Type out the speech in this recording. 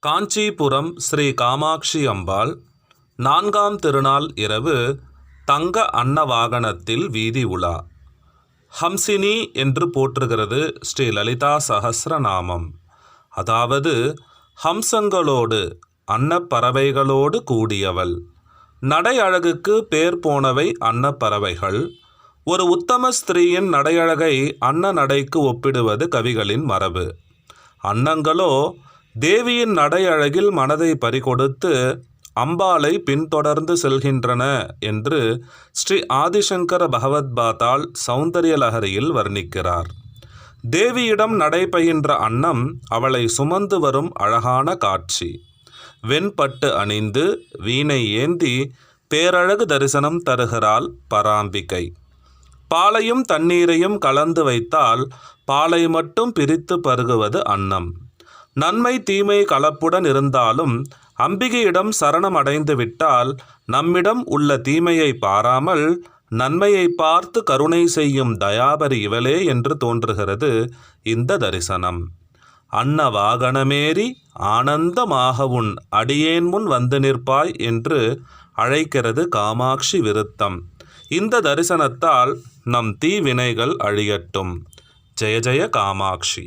காஞ்சிபுரம் ஸ்ரீ காமாட்சி அம்பாள் 4ஆம் திருநாள் இரவு தங்க அன்னவாகனத்தில் வீதி உலா. ஹம்சினி என்று போற்றுகிறது ஸ்ரீ லலிதா சஹஸ்ரநாமம். அதாவது ஹம்சங்களோடு அன்னப்பறவைகளோடு கூடியவள். நடை அழகுக்கு பேர் போனவை அன்னப்பறவைகள். ஒரு உத்தம ஸ்திரீயின் நடையழகை அன்ன நடைக்கு ஒப்பிடுவது கவிகளின் மரபு. அன்னங்களோ தேவியின் நடை அழகில் மனதை பறிகொடுத்து அம்பாளை பின்தொடர்ந்து செல்கின்றன என்று ஸ்ரீ ஆதிசங்கர பகவத்பாதாள் சௌந்தரிய லஹரியில் வர்ணிக்கிறார். தேவியிடம் நடைபயின்ற அன்னம் அவளை சுமந்து வரும் அழகான காட்சி. வெண்பட்டு அணிந்து வீணை ஏந்தி பேரழகு தரிசனம் தருகிறாள் பராம்பிகை. பாலையும் தண்ணீரையும் கலந்து வைத்தால் பாலை மட்டும் பிரித்து பருகுவது அன்னம். நன்மை தீமை கலப்புடன் இருந்தாலும் அம்பிகையிடம் சரணம் அடைந்து விட்டால் நம்மிடம் உள்ள தீமையை பாராமல் நன்மையை பார்த்து கருணை செய்யும் தயாபரி இவளே என்று தோன்றுகிறது இந்த தரிசனம். அன்ன வாகனமேறி ஆனந்தமாக உன் அடியேன் முன் வந்து நிற்பாய் என்று அழைக்கிறது காமாட்சி விருத்தம். இந்த தரிசனத்தால் நம் தீவினைகள் அழியட்டும். ஜெய ஜெய காமாட்சி.